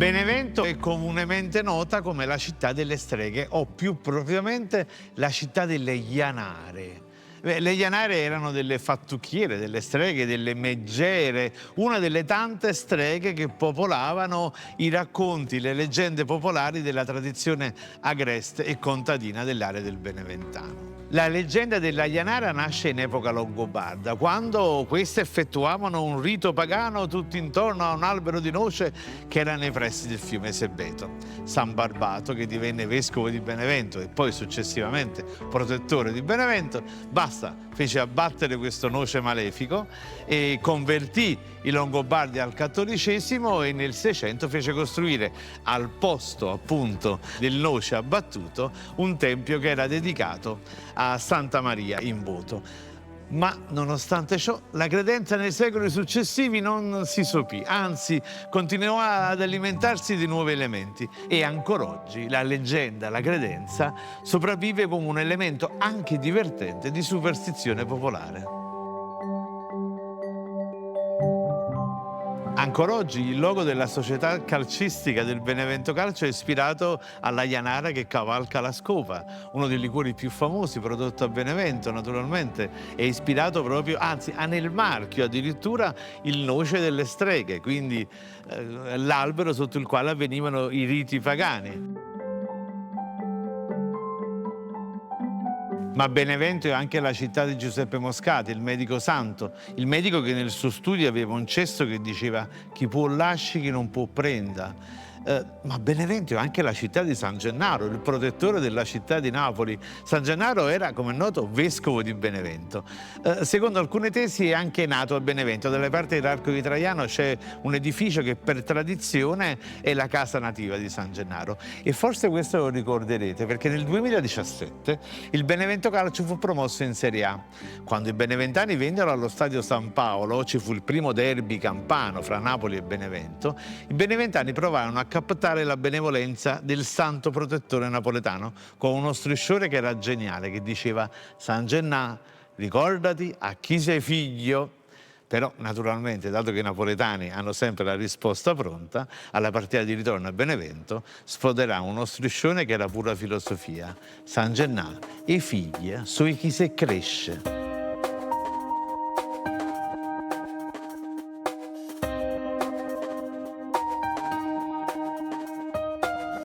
Benevento è comunemente nota come la città delle streghe, o più propriamente la città delle ianare. Le ianare erano delle fattucchiere, delle streghe, delle meggere, una delle tante streghe che popolavano i racconti, le leggende popolari della tradizione agreste e contadina dell'area del Beneventano. La leggenda della Ianara nasce in epoca longobarda, quando queste effettuavano un rito pagano tutti intorno a un albero di noce che era nei pressi del fiume Sebeto. San Barbato, che divenne vescovo di Benevento e poi successivamente protettore di Benevento, fece abbattere questo noce malefico e convertì i Longobardi al cattolicesimo, e nel 600 fece costruire al posto appunto del noce abbattuto un tempio che era dedicato a Santa Maria in Voto. Ma nonostante ciò, la credenza nei secoli successivi non si sopì, anzi continuò ad alimentarsi di nuovi elementi, e ancora oggi la leggenda, la credenza sopravvive come un elemento anche divertente di superstizione popolare. Ancora oggi il logo della società calcistica del Benevento Calcio è ispirato alla Ianara che cavalca la scopa, uno dei liquori più famosi prodotto a Benevento, naturalmente. È ispirato proprio, anzi ha nel marchio addirittura il noce delle streghe, quindi l'albero sotto il quale avvenivano i riti pagani. Ma Benevento è anche la città di Giuseppe Moscati, il medico santo, il medico che nel suo studio aveva un cesto che diceva «chi può lasci, chi non può prenda». Ma Benevento è anche la città di San Gennaro, il protettore della città di Napoli. San Gennaro era, come è noto, vescovo di Benevento. Secondo alcune tesi è anche nato a Benevento. Dalle parti dell'Arco di Traiano c'è un edificio che per tradizione è la casa nativa di San Gennaro. E forse questo lo ricorderete perché nel 2017 il Benevento Calcio fu promosso in Serie A. Quando i beneventani vennero allo stadio San Paolo, ci fu il primo derby campano fra Napoli e Benevento, i beneventani provarono a captare la benevolenza del santo protettore napoletano con uno striscione che era geniale, che diceva «San Gennà, ricordati a chi sei figlio». Però naturalmente, dato che i napoletani hanno sempre la risposta pronta, alla partita di ritorno a Benevento sfoderà uno striscione che era pura filosofia: «San Gennà, e figli, sui chi se cresce».